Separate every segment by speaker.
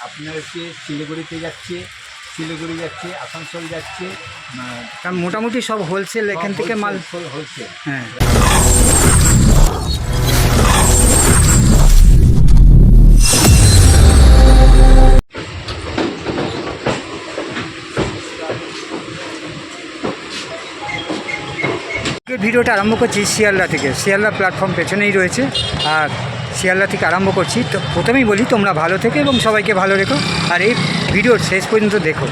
Speaker 1: আপনার হচ্ছে শিলিগুড়িতে যাচ্ছে, শিলিগুড়ি যাচ্ছে, আসানসোল যাচ্ছে।
Speaker 2: কারণ মোটামুটি সব হোলসেল এখান থেকে মাল।
Speaker 1: হোলসেল।
Speaker 2: হ্যাঁ, ভিডিওটা আরম্ভ করছি শিয়ালদা থেকে। শিয়ালদা প্ল্যাটফর্ম পেছনেই রয়েছে, আর শিয়ালদা থেকে আরম্ভ করছি। তো প্রথমেই বলি, তোমরা ভালো থেকো এবং সবাইকে ভালো রেখো, আর এই ভিডিওর শেষ পর্যন্ত দেখো।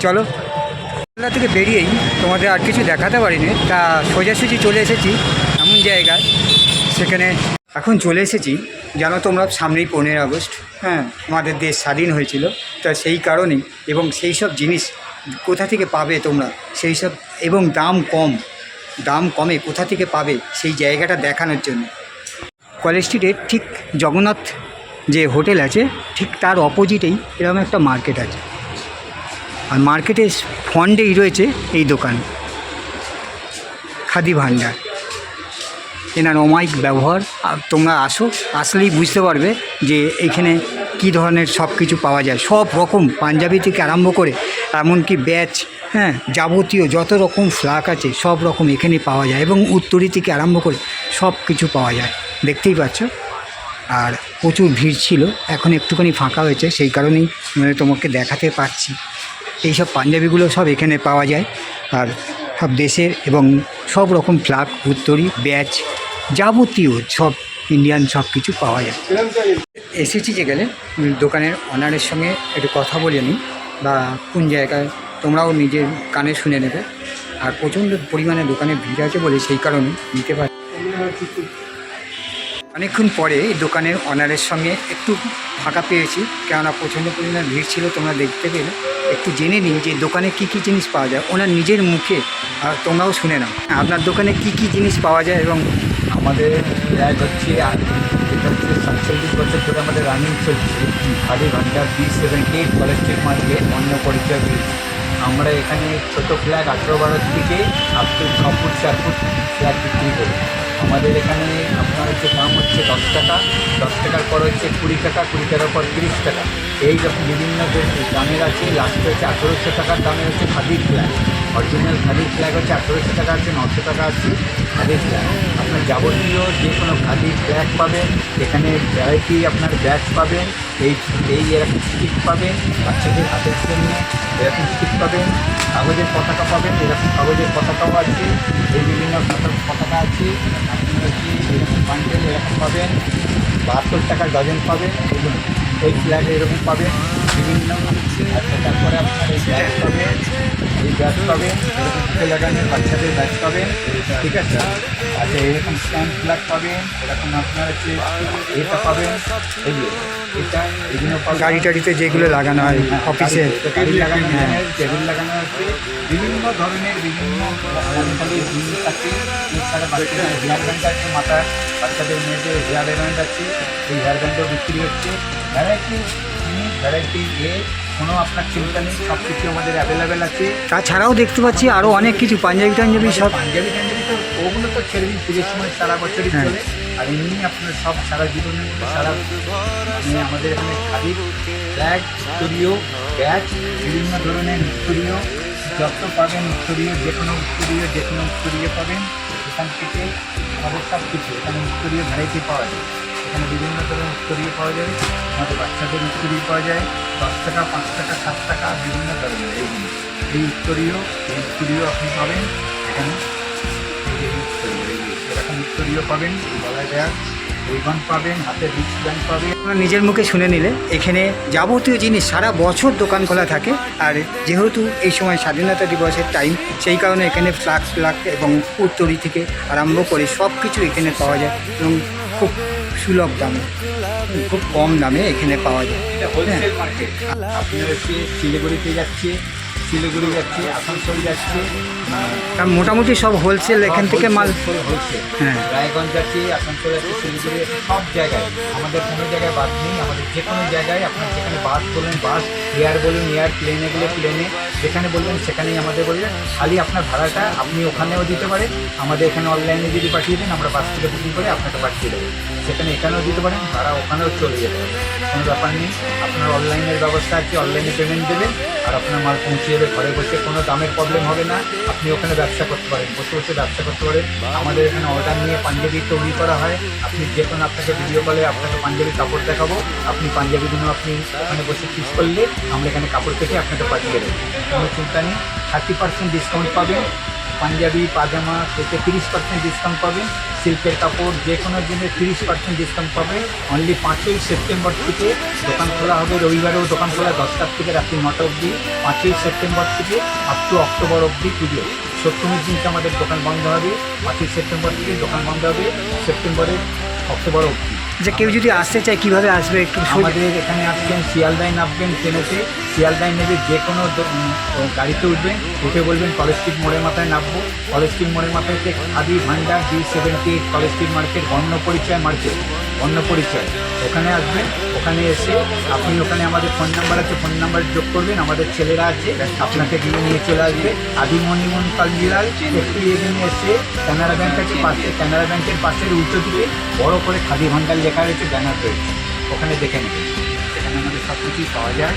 Speaker 2: চলো, শিয়ালদা থেকে বেরিয়েই তোমাদের আর কিছু দেখাতে পারিনি, তা সোজাসুজি চলে এসেছি এমন জায়গায়, সেখানে এখন চলে এসেছি। জানো তোমরা, সামনেই 15 আগস্ট, হ্যাঁ, আমাদের দেশ স্বাধীন হয়েছিল। তা সেই কারণেই, এবং সেই সব জিনিস কোথা থেকে পাবে তোমরা, সেই সব, এবং দাম কমে কোথা থেকে পাবে, সেই জায়গাটা দেখানোর জন্য কলেজ স্ট্রিটের ঠিক জগন্নাথ যে হোটেল আছে, ঠিক তার অপোজিটেই এরকম একটা মার্কেট আছে, আর মার্কেটের ফ্রন্টেই রয়েছে এই দোকান, খাদি ভাণ্ডার। এনার অমায়িক ব্যবহার, আর তোমরা আসলেই বুঝতে পারবে যে এইখানে কী ধরনের সব কিছু পাওয়া যায়। সব রকম পাঞ্জাবি থেকে আরম্ভ করে এমনকি ব্যাচ, হ্যাঁ, যাবতীয় যত রকম ফ্লাক আছে সব রকম এখানে পাওয়া যায়, এবং উত্তরি থেকে আরম্ভ করে সব কিছু পাওয়া যায়, দেখতেই পাচ্ছ। আর প্রচুর ভিড় ছিল, এখন একটুখানি ফাঁকা হয়েছে, সেই কারণেই তোমাকে দেখাতে পারছি। এইসব পাঞ্জাবিগুলো সব এখানে পাওয়া যায়, আর সব দেশের এবং সব রকম ফ্লাক, উত্তরি, ব্যাচ, যাবতীয় সব ইন্ডিয়ান সব কিছু পাওয়া যায়। এসেছি যে গেলে দোকানের অনারের সঙ্গে একটু কথা বলে নিই, বা কোন জায়গায়, তোমরাও নিজের কানে শুনে নেবে। আর প্রচণ্ড পরিমাণে দোকানে ভিড় আছে বলে সেই কারণে নিতে পারি। অনেকক্ষণ পরে এই দোকানের অনারের সঙ্গে একটু ফাঁকা পেয়েছি, কেননা প্রচণ্ড পরিমাণে ভিড় ছিল, তোমরা দেখতে পেলে। একটু জেনে নিই যে দোকানে কী কী জিনিস পাওয়া যায় ওনার নিজের মুখে, আর তোমরাও শুনে নাও আপনার দোকানে কী কী জিনিস পাওয়া যায়। এবং
Speaker 1: আমাদের ব্যাগ হচ্ছে, এটা হচ্ছে 47 বছর ধরে আমাদের রানিং চলছে। খাদি ভাণ্ডার B78 কলেজ স্ট্রিট মার্কেট, অন্য পরিচয় ব্রিজ। আমরা এখানে ছোটো ফ্ল্যাগ 18-12 থেকে up to 6 foot 4 foot flag বিক্রি করি। আমাদের এখানে আপনার হচ্ছে দাম হচ্ছে 10 টাকা, 10 টাকার পর হচ্ছে 20 টাকা, 20 টাকার পর 30 টাকা, এই রকম বিভিন্ন দামের আছে। লাস্ট হচ্ছে 1800 টাকার দামের হচ্ছে খাদির ফ্ল্যাগ। অরিজিনাল খাদির ফ্ল্যাগ হচ্ছে 1800 টাকা আছে, 900 টাকা আছে খাদির ফ্ল্যাগ। আপনার যাবতীয় যে কোনো খাদির ফ্ল্যাগ পাবেন এখানে, ভ্যারাইটি আপনার ব্যাচ পাবেন, এরকম স্টিক পাবেন, বাচ্চাদের হাতের জন্য এরকম স্টিক পাবেন, কাগজের পতাকা পাবেন, এরকম কাগজের পতাকাও আছে, এই বিভিন্ন পতাকা আছে। আপনার হচ্ছে এরকম বান্ডেল এরকম পাবেন, 72 টাকা ডজন পাবেন, এই ফ্ল্যাগ এরকম পাবেন বিভিন্ন। আচ্ছা, তারপরে আপনার এই ব্যাচ পাবেন, এই ব্যাচ পাবেন, এরকম ফুটে লাগানোর বাচ্চাদের ব্যাচ পাবেন, ঠিক আছে। আচ্ছা, এরকম স্ট্যাম্প ফ্ল্যাগ পাবেন, এরকম আপনার হচ্ছে এটা পাবেন, এই যে এটা, এগুলো পাবেন
Speaker 2: গাড়ি টাড়িতে যেগুলো লাগানো হয় অফিসে,
Speaker 1: গাড়ি লাগানো, টেবিল লাগানো আছে, বিভিন্ন ধরনের বিভিন্ন কোম্পানির জিনিস আছে। এছাড়া বাচ্চাদের হেয়ার ব্যান্ড আছে, মাথার বাচ্চাদের মেয়েদের হেয়ার ব্যান্ড আছে, এই হেয়ার ব্যান্ডও বিক্রি হচ্ছে। ভ্যারাইটি কোনো আপনার চিন্তা নেই, সব কিছু আমাদের অ্যাভেলেবেল আছে।
Speaker 2: তাছাড়াও দেখতে পাচ্ছি আরও অনেক কিছু পাঞ্জাবি টাঞ্জাবি সব।
Speaker 1: পাঞ্জাবি তো ওগুলো তো ছেড়ে দিন, পুজোর সময় সারা বছরই চলে। আর এমনি আপনার সব সারা জীবনের সারা আমাদের এখানে খাদির ফ্ল্যাগ, উত্তরীয় ব্যাচ, বিভিন্ন ধরনের উত্তরীয় যত পাবেন, উত্তরীয় যে কোনো উত্তরীয় পাবেন এখান থেকে। আমাদের সব কিছু এখানে উত্তরীয় ভ্যারাইটি পাওয়া যায়। এখানে বিভিন্ন ধরনের উত্তরীয় পাওয়া যায়, আমাদের বাচ্চাদের উত্তরীয় পাওয়া যায় 10 টাকা, 5 টাকা, 7 টাকা, বিভিন্ন ধরনের এই উত্তরীয় আপনি পাবেন এখানে। এরকম উত্তরীয় পাবেন, গলায় ব্যাগ, রিবন পাবেন, হাতে রিস্ট ব্যান্ড পাবেন।
Speaker 2: আপনারা নিজের মুখে শুনে নিলে, এখানে যাবতীয় জিনিস সারা বছর দোকান খোলা থাকে। আর যেহেতু এই সময় স্বাধীনতা দিবসের টাইম, সেই কারণে এখানে ফ্লাগ এবং উত্তরি থেকে আরম্ভ করে সব কিছু এখানে পাওয়া যায়, এবং খুব সুলভ দামে, খুব কম দামে এখানে পাওয়া যায়।
Speaker 1: এটা হোলসেল মার্কেট। আপনার হচ্ছে শিলিগুড়িতে যাচ্ছে, শিলিগুড়ি যাচ্ছে, আসানসোল যাচ্ছে,
Speaker 2: কারণ মোটামুটি সব হোলসেল এখান থেকে মাল।
Speaker 1: হোলসেল।
Speaker 2: হ্যাঁ,
Speaker 1: রায়গঞ্জ যাচ্ছে, আসানসোল যাচ্ছে, শিলিগুড়ি, সব জায়গায় আমাদের কোনো জায়গায় বাদ নেই। আমাদের যে কোনো জায়গায় আপনার যেখানে বাস বলুন বাস, এয়ার বলুন এয়ার, প্লেনে গেলে প্লেনে, যেখানে বলবেন সেখানেই আমাদের বলবেন। খালি আপনার ভাড়াটা আপনি ওখানেও দিতে পারেন, আমাদের এখানে অনলাইনে যদি পাঠিয়ে দেন আমরা বাস থেকে বুকিং করে আপনাকে পাঠিয়ে দেবো। সেখানে এখানেও দিতে পারেন, ভাড়া ওখানেও চলে যেতে পারে, কোনো ব্যাপার নেই। আপনার অনলাইনের ব্যবস্থা আছে, অনলাইনে পেমেন্ট দেবেন আর আপনার মাল পৌঁছে যাবে ঘরে বসে, কোনো দামের প্রবলেম হবে না। আপনি ওখানে ব্যবসা করতে পারেন, বসে বসে ব্যবসা করতে পারেন। আমাদের এখানে অর্ডার নিয়ে পাঞ্জাবি তৈরি করা হয়। আপনি যে কোনো আপনাকে ভিডিও কলে আপনাকে পাঞ্জাবি কাপড় দেখাবো, আপনি পাঞ্জাবিগুলো আপনি ওখানে বসে চুজ করলে আমরা এখানে কাপড় কেটে আপনাকে পাঠিয়ে দেবো, কোনো চিন্তা নেই। 30% ডিসকাউন্ট পাবেন, পাঞ্জাবি পাজামা এতে 30% ডিসকাউন্ট পাবেন। সিল্কের কাপড় যে কোনো জিনিসে 30% ডিসকাউন্ট পাবেন। অনলি 5ই সেপ্টেম্বর থেকে দোকান খোলা হবে, রবিবারেও দোকান খোলা 10টার থেকে রাত্রি 9টা অবধি। 5ই সেপ্টেম্বর থেকে আপ টু অক্টোবর অবধি পুজো, সপ্তমীর দিনকে আমাদের দোকান বন্ধ হবে। 5ই সেপ্টেম্বর থেকে দোকান বন্ধ হবে সেপ্টেম্বরের অক্টোবর অবধি।
Speaker 2: যে কেউ যদি আসতে চায় কীভাবে আসবে একটু
Speaker 1: আমাদের এখানে আসবেন, শিয়ালদায় নামবেন ট্রেনেতে, শিয়ালদায় নেবে যে কোনো গাড়িতে উঠবেন, উঠে বলবেন কলেজ স্ট্রিট মোড়ের মাথায় নামবো। কলেজ স্ট্রিট মোড়ের মাথায় থেকে খাদি ভান্ডার B78 কলেজ স্ট্রিট মার্কেট, বর্ণ পরিচয় মার্কেট, বর্ণ পরিচয়, ওখানে আসবেন। ওখানে এসে আপনি ওখানে আমাদের ফোন নাম্বার আছে, ফোন নাম্বার যোগ করবেন, আমাদের ছেলেরা আছে, আপনাকে গিয়ে নিয়ে চলে আসবে। আদিমণিমন কালবিলাল একটু এখানে এসে কানাড়া ব্যাংক আছে পাশে, কানাড়া ব্যাংকের পাশের উল্টো দিকে বড় করে খাদি ভান্ডার লেখা রয়েছে, ব্যানার রয়েছে, ওখানে দেখে নেবেন। সেখানে আমাদের সব কিছুই পাওয়া যায়।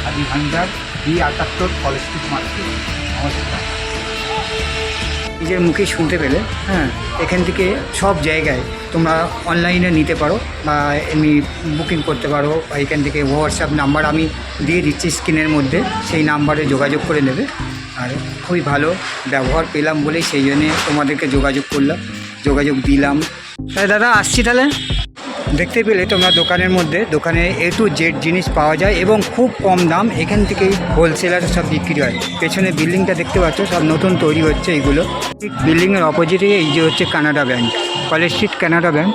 Speaker 1: খাদি ভান্ডার B78 কলেজ স্ট্রিট মার্কেট। নমস্কার।
Speaker 2: নিজের মুখে শুনতে পেলে, হ্যাঁ, এখান থেকে সব জায়গায় তোমরা অনলাইনে নিতে পারো বা এমনি বুকিং করতে পারো। বা এখান থেকে হোয়াটসঅ্যাপ নাম্বার আমি দিয়ে দিচ্ছি স্ক্রিনের মধ্যে, সেই নাম্বারে যোগাযোগ করে নেবে। আর খুবই ভালো ব্যবহার পেলাম বলেই সেই জন্যে তোমাদেরকে যোগাযোগ করলাম, যোগাযোগ দিলাম। তাই দাদা আসছি তাহলে। দেখতে পেলে তোমরা দোকানের মধ্যে, দোকানে A to Z জিনিস পাওয়া যায় এবং খুব কম দাম। এখান থেকেই হোলসেলার সব বিক্রি হয়। পেছনে বিল্ডিংটা দেখতে পাচ্ছ, সব নতুন তৈরি হচ্ছে এইগুলো। ঠিক বিল্ডিংয়ের অপোজিটে এই যে হচ্ছে Canada bank, college street Canada bank.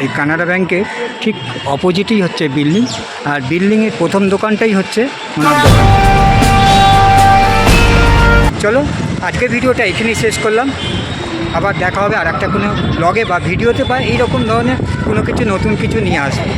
Speaker 2: এই কানাডা ব্যাংকের ঠিক অপোজিটেই হচ্ছে বিল্ডিং, আর বিল্ডিংয়ের প্রথম দোকানটাই হচ্ছে ওনার দোকান। চলো আজকের ভিডিওটা এখানেই শেষ করলাম। আবার দেখা হবে আর একটা কোনো ব্লগে বা ভিডিওতে বা এইরকম ধরনের কোনো কিছু নতুন কিছু নিয়ে আসবো।